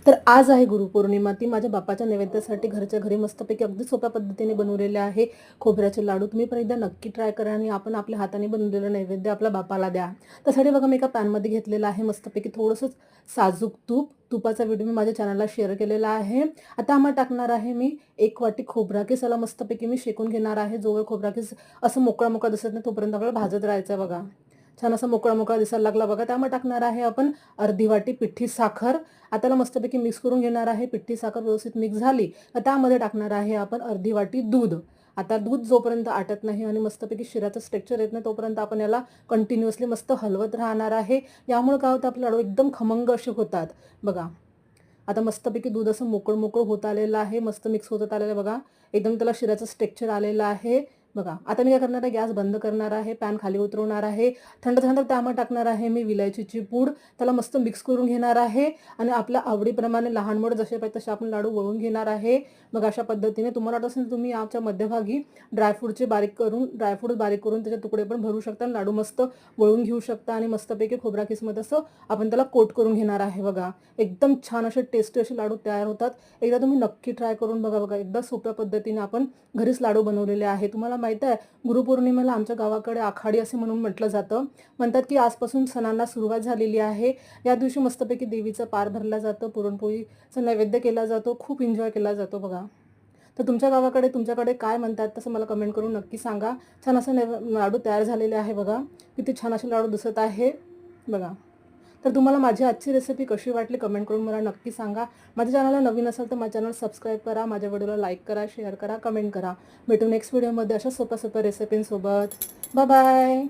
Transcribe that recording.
तर आज आहे गुरुपौर्णिमा. ती माझ्या बाप्पाच्या नैवेद्यासाठी घरच्या घरी मस्तपैकी अगदी सोप्या पद्धतीने बनवलेले आहे खोबऱ्याचे लाडू. तुम्ही पण एकदा नक्की ट्राय करा आणि आपण आपल्या हाताने बनवलेलं नैवेद्य आपल्या बाप्पाला द्या. त्यासाठी बघा मी एका पॅनमध्ये घेतलेलं आहे मस्तपैकी थोडंसं साजूक तूप. तुपाचा व्हिडिओ मी माझ्या चॅनलला शेअर केलेला आहे. आता आम्हाला टाकणार आहे मी 1 वाटी खोबरा किस. याला मस्तपैकी मी शेकून घेणार आहे. जोवर खोबरा किस असं मोकळा दिसत नाही तोपर्यंत आपल्याला भाजत राहायचं आहे बघा. छान असा मोकळा दिसायला लागला बघा. त्यामध्ये टाकणार आहे आपण अर्धी वाटी पिठी साखर. आता त्याला मस्तपैकी मिक्स करून घेणार आहे. पिठी साखर व्यवस्थित मिक्स झाली तर त्यामध्ये टाकणार आहे आपण अर्धी वाटी दूध. आता दूध जोपर्यंत आटत नाही आणि मस्तपैकी शिऱ्याचं स्ट्रक्चर येत नाही तोपर्यंत आपण याला कंटिन्युअसली मस्त हलवत राहणार आहे. यामुळे काय होतं आपले लाडू एकदम खमंग असे होतात बघा. आता मस्तपैकी दूध असं मोकळं होत आलेलं आहे. मस्त मिक्स होत आलेलं आहे बघा. एकदम त्याला शिऱ्याचं स्ट्रक्चर आलेलं आहे बघा. आता मी काय करणार आहे, गॅस बंद करणार आहे, पॅन खाली उतरवणार आहे. थंड झाल्यानंतर त्यामध्ये टाकणार आहे मी विलायचीची पूड. त्याला मस्त मिक्स करून घेणार आहे आणि आपल्या आवडीप्रमाणे लहान मोठे जसे पाहिजे तसे आपण लाडू वळून घेणार आहे. मग अशा पद्धतीने तुम्हाला वाटत असेल तुम्ही याच्या मध्यभागी ड्रायफ्रूट बारीक करून त्याचे तुकडे पण भरू शकता आणि लाडू मस्त वळून घेऊ शकता आणि मस्तपैकी खोबरा किसमध्ये असं आपण त्याला कोट करून घेणार आहे बघा. एकदम छान असे टेस्टी असे लाडू तयार होतात. एकदा तुम्ही नक्की ट्राय करून बघा. एकदा सोप्या पद्धतीने आपण घरीच लाडू बनवलेले आहे. तुम्हाला माहिती आहे गुरुपौर्णिमेला आमच्या गावाकडे आखाडी असे म्हणून म्हटलं जातं. म्हणतात की आजपासून सणांना सुरुवात झालेली आहे. या दिवशी मस्तपैकी देवीचं पार भरला जातं, पुरणपोळीचं नैवेद्य केला जातो, खूप एन्जॉय केला जातो बघा. तर तुमच्याकडे काय म्हणतात तसं मला कमेंट करून नक्की सांगा. छान असं लाडू तयार झालेले आहे बघा. किती छान असे लाडू दिसत आहे बघा. तर तुम्हाला माझी आजची रेसिपी कशी वाटली कमेंट करून मला नक्की सांगा. माझ्या चॅनलला नवीन असेल तर माझ्या चॅनल सबस्क्राईब करा, माझ्या व्हिडिओला लाईक करा, शेअर करा, कमेंट करा. भेटू नेक्स्ट व्हिडिओमध्ये अशा सोप्या रेसिपींसोबत. Bye bye.